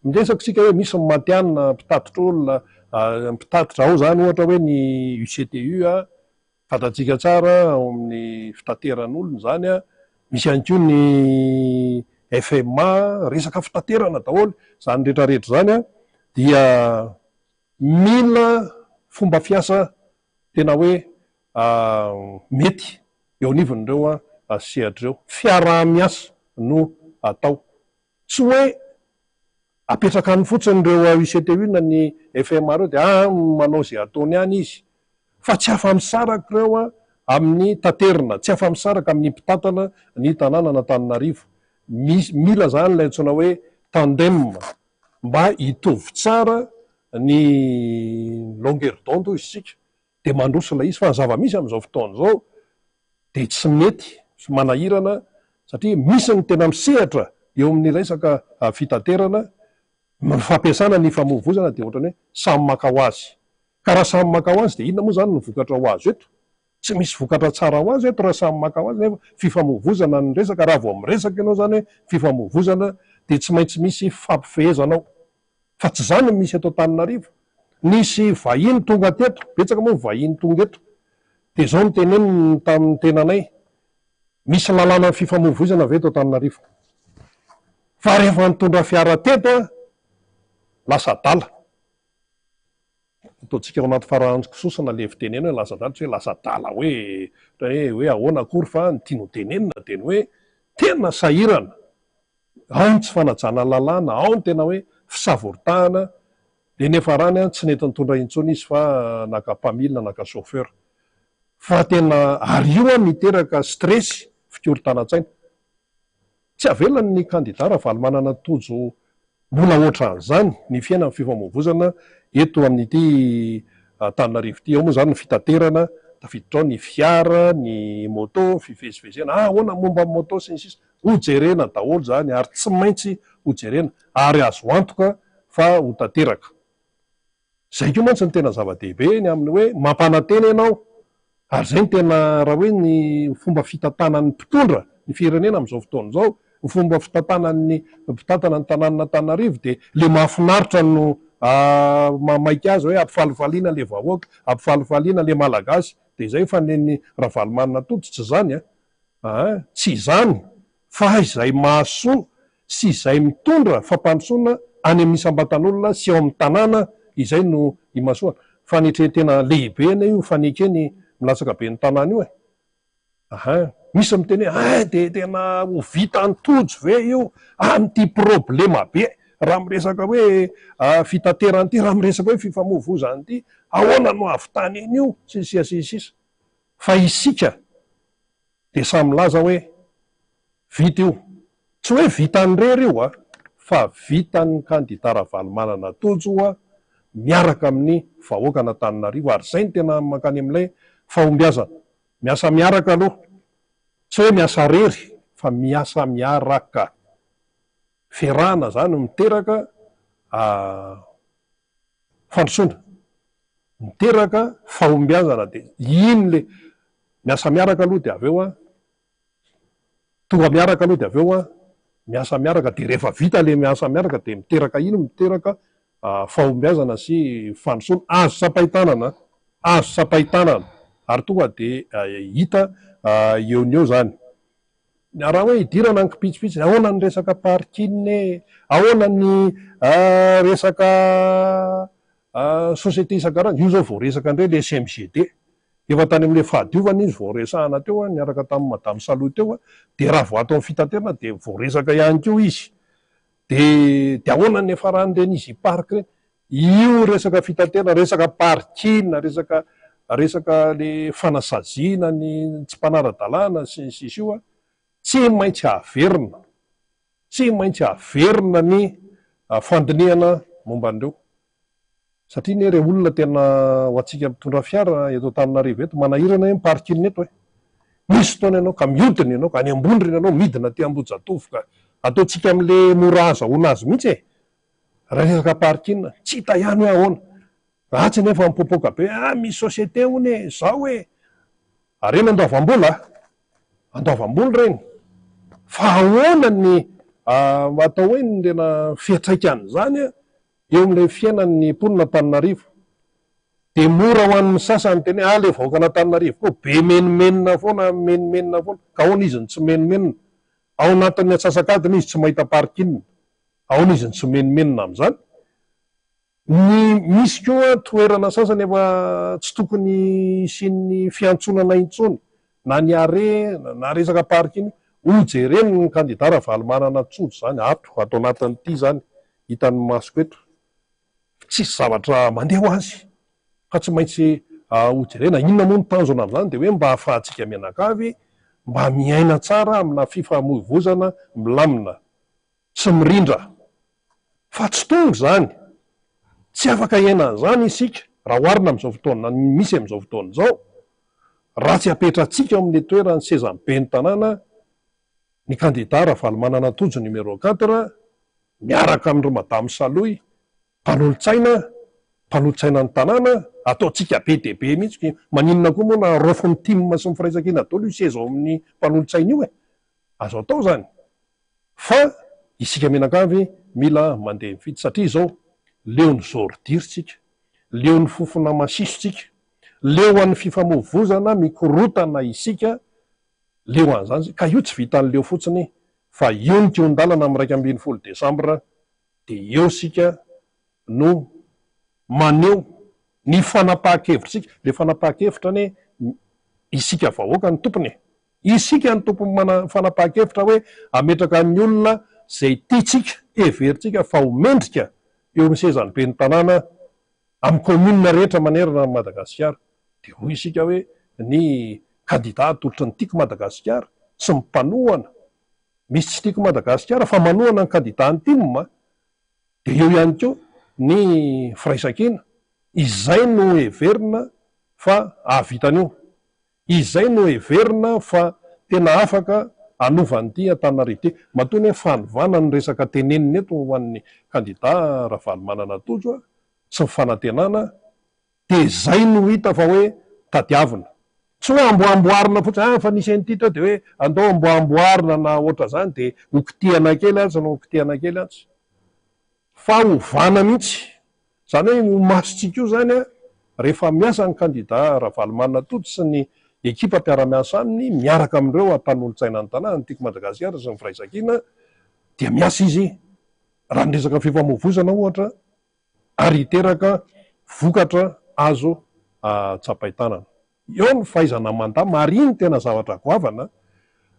Miresaka sika hoe misy matianina mpitatitra olona, mpitatitra ao zany ohatra hoe ny UCTU fantatsika tsara ao amin'ny fitateran'olona zany misy ihany koa ny FMA, resaka fitaterana daholo zany rehetrarehetra zany dia mila fomba fiasa tena hoe mety eo anivon'ireo sehatr'ireo, fiaraha-miasa no atao, tsy hoe apetraka ny fotsiny ireo UCTU na ny FMA reo de manao zay ataony any izy, fa tsy afa-misaraka ireo amin'ny taterina, tsy afa-misaraka amin'ny mpitatana ny tanàna Antananarivo. Mila zany ilay antsoina hoe tandem mba hitovy tsara ny longueur d'onde hoy isika de mandroso ilay izy, fa ny zava-misy amin'izao fotoana zao de tsy mety sy manahirana, satria misy ny tena misehatra eo amin'ny resaka fitaterana, fampiasana ny famoivoizana de ohatrany hoe samy maka ho azy, ka raha samy maka ho azy de inona moa zany no vokatra ho azy eto? Tsy misy vokatra tsara ho azy eto raha samy maka ho azy, nefa fifamoivoizana ny resaka. Raha vao miresaka ianao zany hoe fifamoivoizana de tsy maintsy misy fampifehezanao, fa tsy zany no misy eto Antananarivo. Nisy vahiny tonga teto, betsaka moa vahiny tonga eto, de zao no teneniny tamin'ny tenanay, misy lalàna fifamoivoizana ve eto Antananarivo? Fa rehefa nitondra fiara teto lasa dala, ataontsika ao anaty faranjokisosana le fitenena hoe lasa dala, tsy hoe lasa dala hoe ahoana akory, fa ny tiano tenenina de ny hoe tena sahirana, ao ny tsy fanajana lalàna, ao ny tena hoe fisavoritahana, de nefa rany tsy nety nitondra intsony izy fa naka mpamilina, naka chauffeur, fa tena ary io miteraka stress, fikorontanan-tsaina. Tsy avelany ny kandidara valomanana tojo mbola ohatran'izany ny fiainany fifamoivoizana eto amin'ity Antananarivo ity. Ao moa zany ny fitaterana, tafiditra ao ny fiara, ny moto, fivezivezena, ahoana momba ny moto sy ny sisa, hojerena daholo zany, ary tsy maintsy hojerena, ary azo antoka fa ho tanteraka. Zay koa mantsy ny tena zava-dehibe ny amin'ny hoe mampanantena ianao, ary zay ny tena raha hoe ny fomba fitantanan'ny mpitondra ny firenena amin'izao fotoana izao, ny fomba fitantanan'ny mpitantana ny tanàna Antananarivo de le mahafinaritra no mamaika azy hoe ampifalifaliana le vahoaka, ampifalifaliana le malagasy, de zay fa neny Ravalomanana Tojo, tsy zany tsy zany, fa izay mahasoa sy izay mitondra fampandrosoana any amin'ny sambatan'olona sy ao amin'ny tanàna, izay no imasoana. Fa tena lehibe na io fanekeny milatsaka be ny tanàna io misy miteny hoe de tena ho vita ny tojo ve io amin'ity problema be, raha miresaka hoe fitaterana ity, raha miresaka hoe fifamoivoizana ity, ahoana no avy-tany iny io, sisa. Fa isika de samy laza hoe vita io, tsy hoe vitan'ny rery io fa vitan'ny kandidara valomanana tojo miaraka amin'ny vahoaka Antananarivo. Ary zay ny tena mankany amin'ilay fahombiazana, miasa miaraka aloha, tsy hoe miasa rery fa miasa miaraka, fiarahana zany miteraka fandrosoana, miteraka fahombiazana, de iny le miasa miaraka aloha de aveo tonga miaraka aloha de aveo miasa miaraka, de rehefa vita le miasa miaraka de miteraka ino, miteraka fahombiazana sy fandrosoana, azo sapaitanana, ary tonga de hita eo zany. Raha hoe hidirana ny kipitsipitsy, ahoana ny resaka parking, ahoana ny resaka société isan-karazany, io zao vao resaka indray le SMGD, efa tany amin'le fahadiovana izy vao resahana teo niaraka tamin'ny madame Saloy teo de raha vao ato amin'ny fitaterana de vao resaka ihany keo izy de ahoana ny efa ran'ireny izy park reny io resaka fitaterana resaka parkina resaka le fanasazina ny tsy mpanara-dalàna sy io tsy maintsy averina ny fandinihana momba an'ireo satria ny re olona tena ho atsika mitondra fiara eto Antananarivo eto manahirana hoe parkina eto misy fotoana ianao ka miodina ianao ka any ambony reny ianao midina ty Ambojatovo ka ataotsika amin'le mora azahoana azy mihitsy raha resaka parkina tsy hita ihany hoe ahoana ratsy nefa mipopoka be misy société hony zao hoe reny andoavam-bola reny fa ahoana ny atao hoe ny rena fiatraikany zany eo amin'le fiainan'ny mponina Antananarivo de mora ho an'ny sasany teny le vahoaka Antananarivo koa be menimenina foana ka ahoana izy ny tsy menimenina ao anatin'ny atsasakadiny izy tsy mahita parkina ahoana izy ny tsy menimenina am'zany misy koa toerana sasany efa tsy tokony isian'ny fiantsonana intsony na ny are na resaka parkina jereny ny kandida Ravalomanana Tsojo zany atao anatin'ity zany hitan'ny masoko eto tsisy zavatra mandeha ho azy ka tsy maintsy hojerena inona moa ny tanjona am'zany de hoe mba hahafahantsika mianakavy mba miaina tsara amina fifamoivozana milamina tsy mirindra fa tsy tonga zany tsy afaka iainan'zany isika raha oharina am'izao fotoana misy am'izao fotoana zao raha tsy apetratsika amin'le toerany sezany be ny tanàna ny kandida Ravalomanana Tojo numéro 4 miaraka amin'ireo madame Saloy mpanolotsaina ny tanàna ataotsika be de be mihitsy maninona koa moa na rofony timma sy ny firaisakina dolo io seza ao amin'ny mpanolotsaina io azo atao zany fa isika mianakavy mila mandeha mifidy satria zao leo ny zordiritsika leo ny fofona masisitsika leo an'ny fifamoivozana mikorotana isika leo an'zany ka io tsy vitan'leo fotsiny fa io ny keondalana amin'ny 2 Desambra de eo sika no maneo ny fanapaha-kevitritsika le fanapaha-kevitra ny isika vahoaka ny tompony isika ny tompony fanapaha-kevitra hoe ametraka amin'ny olona zay tiatsika everitsika fa homendrika eo amin'ny sezany be ny tanàna amin'ny komunina rehetra manerana ny Madagasikara de hoy isika hoe ny kandida atolotry ny tiako Madagasikara sy mipanohana misy tsy tiako Madagasikara fa manohana ny kandida ny timma de eo ihany koa ny firaisakina izay no heverina fa avitan'io izay no heverina fa tena afaka anovan'ity Antananarivo ty matony hoe fanovana ny resaka teneniny eto ho an'ny kandida Ravalomanana Tojo sy ny fanantenana de zay no hita fa hoe tadiavina tsy hoe amboamboarina fotsiny fa nisy an'ity teo de hoe andao amboamboarina na ohatra zany de okitiana kely atsy na okitiana kely atsy fa ovana mihitsy zany hoe homasitsika io zany rehefa miasa ny kandida Ravalomanana Tojo sy ny ekipa mpiara-miasa aminy miaraka amin'ireo mpanolotsaina ny tanàna ny tiako Madagasikara sy ny firaisakina dia miasa izy raha ny resaka fifamoivozana ohatra ary hiteraka vokatra azo tsapaitanana eo ny fahaizana manda mariny tena zavatra goavana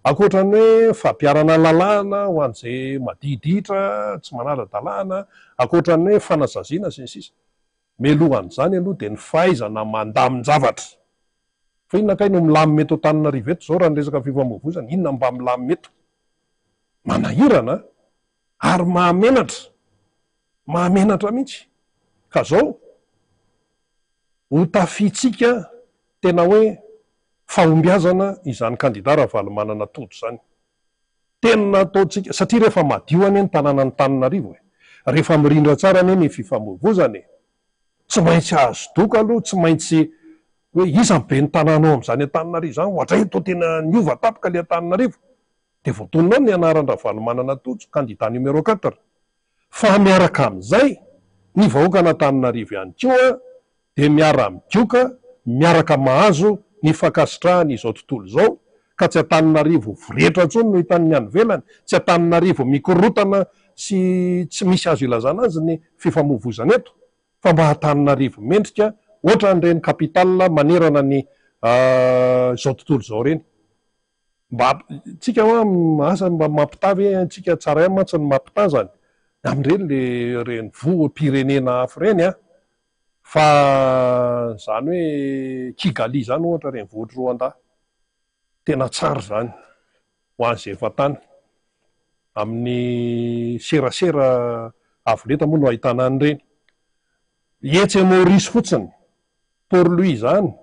akoatrany hoe fampiarana lalàna ho an'izay madiditra tsy manara-dalàna akoatrany hoe fanasaziana sy ny sisa melohan'izany aloha de ny fahaizana mandamin-javatra fa inona kay no milamy eto Antananarivo eto zao raha ny resaka fifamoivozana inona mba milamy eto manahirana ary mahamenatra mihitsy ka zao ho tafitsika tena hoe fahombiazana izany kandida Ravalomanana Tojo zany tena ataotsika satria rehefa madio ane ny tanàna ny Antananarivo rehefa mirindra tsara ane ny fifamoivozana tsy maintsy azo doka aloha tsy maintsy hoe isan'ny be ny tanànao am'zany Antananarivo zany ohatray to tena niova tapaka le Antananarivo de voatononao ny anarany Ravalomanana Tojo kandida numéro 4 fa miaraka am'izay ny vahoaka Antananarivo ihany koa de miara-midioka miaraka mahazo ny fankasitrahany izao tontolo zao ka tsy Antananarivo voretra ntsony no hitan'ny any velany tsy Antananarivo mikorotana sy tsy misy azo ilazana azy ny fifamoivozana eto fa mba Antananarivo mendrika ohatra n'ireny kapitala manerana ny zao tontolo zao reny. Mba tsika hoa asa mba mampitavy tsika tsara ihany mantsy ny mampita zany am'ireny le reny pirenena hafa reny a, fa zany hoe Kigali zany ohatra reny vohitry Rwanda, tena tsara zany ho an'izay efa tany. Amin'ny serasera avoleta moa no ahitana an'ireny. Etsy Maurice fotsiny, Port Louis zany,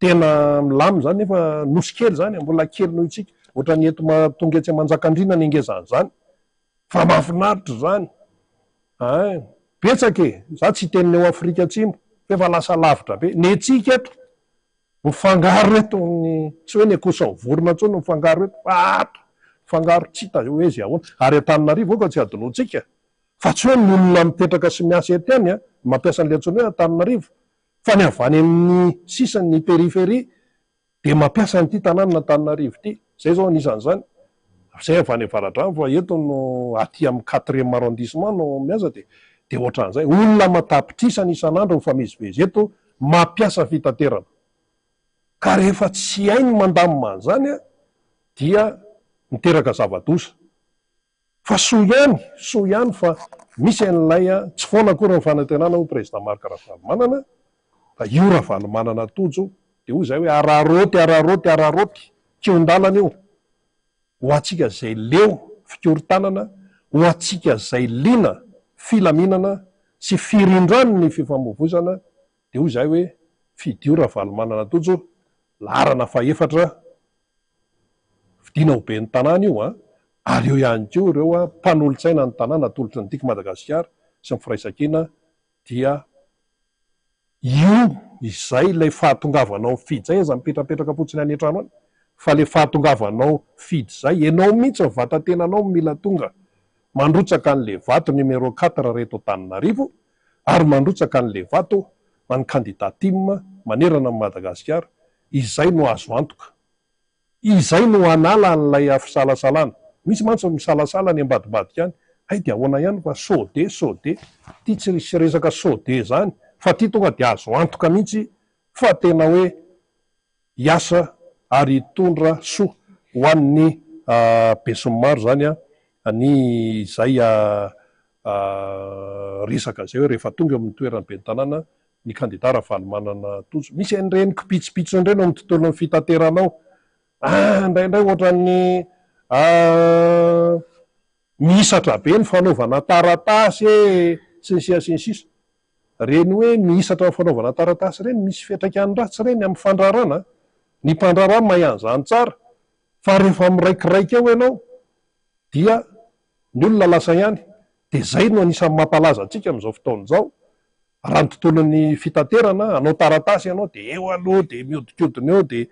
tena milamy zany nefa nosy kely zany, mbola kely noho itsika, ohatra ny eto tonga etsy Manjakandriana ny ingezan'izany, fa mahafinaritra zany. Betsaka e, za tsy teniny eo Afrika Atsimo, fa efa lasa lavitra be. Ny etsika eto, mifangaro eto, tsy hoe ny akosan'ny vorona intsony mifangaro eto, mifangaro tsy hita hoe izy ahoana. Ary Antananarivo ka tsy adinoantsika, fa tsy hoe ny olona mipetraka sy miasa eto ihany mampiasa an'ilay antsoina hoe Antananarivo, fa ny avy any amin'ny sisiny ny périphérique dia mampiasa an'ity tanàna Antananarivo ity. Zay zao anisan'izany. Zay avy any avaradrano fa eto no aty amin'ny 4e arrondissement no miasa dia ohatran'izay. Olona matapitrisana isan'andro mifamezivezy eto mampiasa fitaterana. Ka rehefa tsy hainy mandamina an'izany dia miteraka zava-doza. Fa soa ihany fa misy an'ilay tsy foana akory ny fanantenana ho président Marc Ravalomanana, fa io Ravalomanana tojo dia hoy zay hoe araroty keon-dalana io ho atsika zay leo fikorontanana, ho atsika zay lina filaminana sy firindrano ny fifamoivozana. Dia hoy zay hoe fidio Ravalomanana tojo, larana faefatra vidina ho be ny tanàna io ary eo ihany koa ireo mpanolotsaina ny tanàna atolotry ny tiky Madagasikara sy ny firaisan-kina, dia io izay ilay fahatongavanao fidy zay aza mipetrapetraka fotsiny any an-trano any, fa ilay fahatongavanao fidy zay ianao mihitsy ny vatantenanao mila tonga mandrotsaka an'ilay vato numéro 4 reto Antananarivo, ary mandrotsaka an'ilay vato any candidatim manerana amin'ny Madagasikara. Izay no azo antoka, izay no anala an'ilay fisalasalana. Misy mantsy misalasala ny ambadibadika any, hay dia ahoana ihany fa sode ty tsy resaka sode zany, fa ty tonga dia azo antoka mihitsy fa tena hoe hiasa ary hitondra soa ho an'ny besinimaro zany ny izay resaka zay hoe rehefa tonga amin'ny toerany be ny tanàna ny kandida Ravalomanana tojo. Misy an'ireny kipitsipitsony ireny amin'ny tontolon'ny fitateranao, indraindray ohatran'ny mihisatra be ny fanaovana taratasy sy ny sisa. Reny hoe mihisatra ny fanaovana taratasy reny misy fiantraikany ratsy reny amin'ny fandrarana. Ny mpandrarana mahay an'izany tsara, fa rehefa miraikiraiky eo ianao dia ny olona lasa ihany. Dia zay no anisan'ny mampalaza antsika amin'izao fotoana izao. Raha ny tontolon'ny fitaterana, anao taratasy ianao dia eo aloha dia miodikodina eo, dia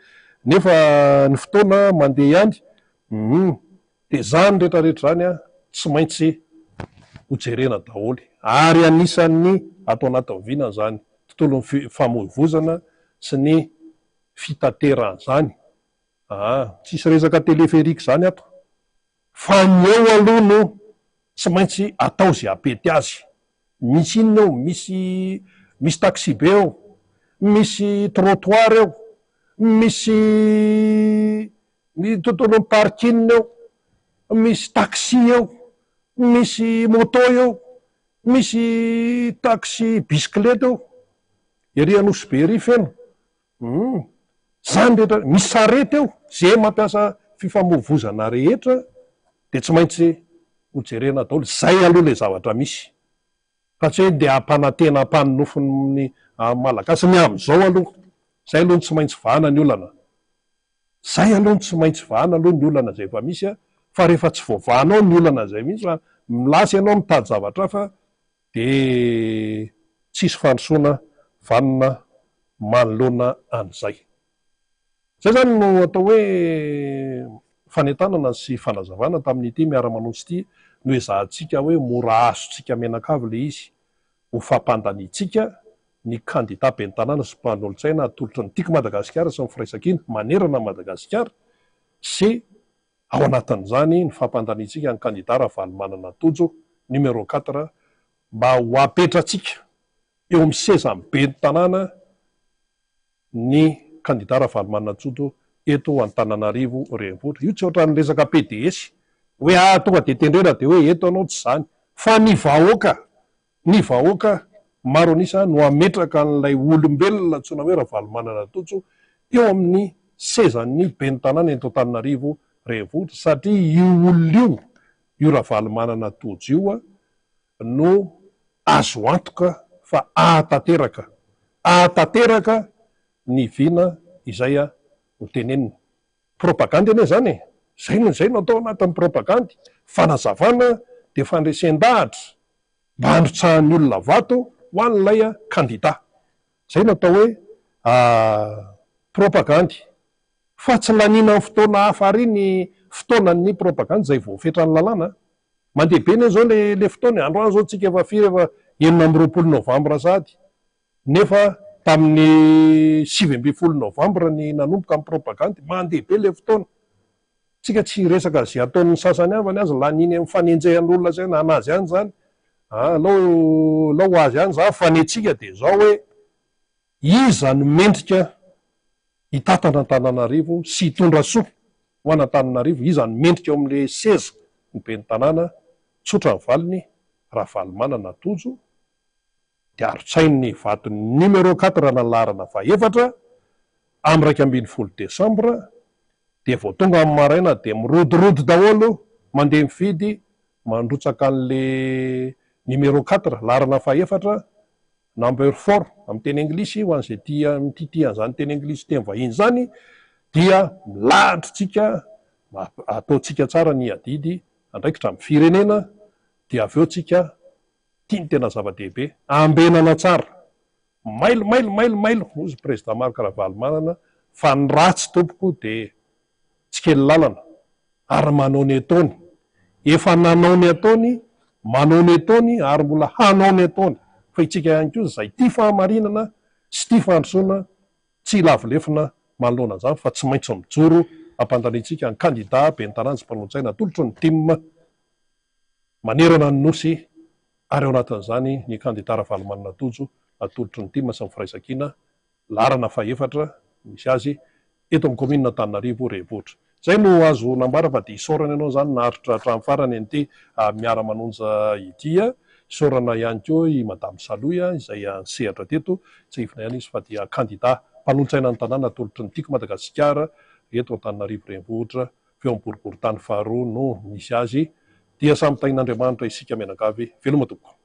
nefa ny fotoana mandeha ihany. Dia zany rehetrarehetra zany tsy maintsy hojerena daholy, ary anisan'ny atao anatin'ny vinana zany tontolon'ny fifamoivozana sy ny fitaterana zany. Tsisy resaka teleferiky zany ato, fa ny eo aloha no tsy maintsy atao zay apety azy. Misy inona eo, misy taxi be eo, misy trottoir eo, misy tontolon'ny parking eo, misy taxi eo, misy moto eo, misy taxi bisikileta eo, ery Anosy be ery feno. Zany rehetra, misy sarety eo, zay mampiasa fifamoivozana rehetra dia tsy maintsy hojerena daholo. Zay aloha ilay zavatra misy, fa tsy hoe dia ampanantena ampanonofony malagasy ny amin'izao aloha. Zay aloha ny tsy maintsy vahana ny olana. Zay aloha ny tsy maintsy vahana aloha ny olana zay efa misy fa rehefa tsy voavahanao ny olana zay misy fa milasy ianao mitady zavatra hafa dia tsisy fandrosoana vanona manoloana an'izay. Zay zany no atao hoe fanentanana sy fanazavana tamin'ity miara-manonsy ity, no ezahantsika hoe mora azontsika menakavy le izy ho fampandanitsika ny kandida ben'ny tanàna sy mpanolotsaina atolotry ny tiky Madagasikara sy ny firaisan-kina manerana Madagasikara, sy ao anatin'izany ny fampandanitsika ny kandida Ravalomanana tojo numéro 4 mba ho apetratsika eo amin'ny seza be ny tanàna ny kandida Ravalomanana Tsoto eto Antananarivo renivohitra. Io tsy ohatran'ny resaka PDS hoe tonga de tendrena de hoe eto anao tsy zany, fa ny vahoaka maro anisa no ametraka n'ilay olombelona tsona hoe Ravalomanana Totso eo amin'ny sezan'ny ben'ny tanàna eto Antananarivo renivohitra, satria io olona io Ravalomanana Totso io no azo antoka fa ahatanteraka ny vina izay ho teneniny. Propagandy ane zany zay no atao anatin'ny propagandy, fanazavana de fandresen-dahatra mba handrotsahany olona vato ho an'ilay kandida. Zay no atao hoe propagandy, fa tsy lanina ny fotoana hafa ary ny fotoanan'ny propagandy zay voafetrany lalàna. Mandeha be ne zao le fotoana, androany zao tsika efa firy efa 9 Novambra sady, nefa tamin'ny 7 Novambra ny nanomboka amin'ny propagandy, mandeha be le fotoana. Tsika tsy resaka zay ataon'ny sasany avany azy laniny amin'ny fanenjehan'olona zay nanazy any zany, lao azy any za fa ny tsika de zao hoe iza no mendrika hitatana Antananarivo sy hitondra soa ho an'Antananarivo, iza no mendrika eo amin'le seza ny ben'ny tanàna tsotra ny valiny Ravalomanana Totso, de arotsainy vatony numéro 4 na laharana faefatra amin'ny 2 Desambra, de vao tonga amin'ny maraina de mirodorody daholo mandeha mifidy mandrotsaka an'le numéro 4 laharana faefatra number 4 amin'ny teny anglisy ho an'izay tia mititian'izany teny anglisy teny vahiny zany, dia milahatrotsika ataotsika tsara ny adidy andraikitra amin'ny firenena, de avy eo tsika tiany tena zava-dehibe ambenana tsara mailo ozy président Marc Ravalomanana fa ny ratsy tompoko de tsy kely lalana ary manao ny ataony, efa nanao ny ataony, manao ny ataony ary mbola hanao ny ataony, fa itsika ihany koa zay tia fahamarinana sy tia fandrosoana tsy lavolefina manoloana zany fa tsy maintsy mijoro ampandanitsika ny kandida ben'ny tanàna sy mpanontsaina atolotro ny tim manerana ny nosy, ary ao anatin'izany ny kandida Ravalomanana Totso atolotro ny tim sy ny firaisankina laharana faefatra misy azy eto amin'ny commune Antananarivo renivohitra. Zay no azo nambara fa de isaorana ianao zany naharitra hatramin'ny farany an'ity miara-manonja ity, isaorana ihany koa i madame Saloy izay nisehatra teto, tsy ivona ihany izy fa dia kandida mpanolo-tsaina ny tanàna atolotro ny tiako Madagasikara eto Antananarivo renivohitra, feo amin'ny boriboritany faharoa no misy azy, dia samy tahin'Andriamanitra isika mianakavy, veloma tompoko.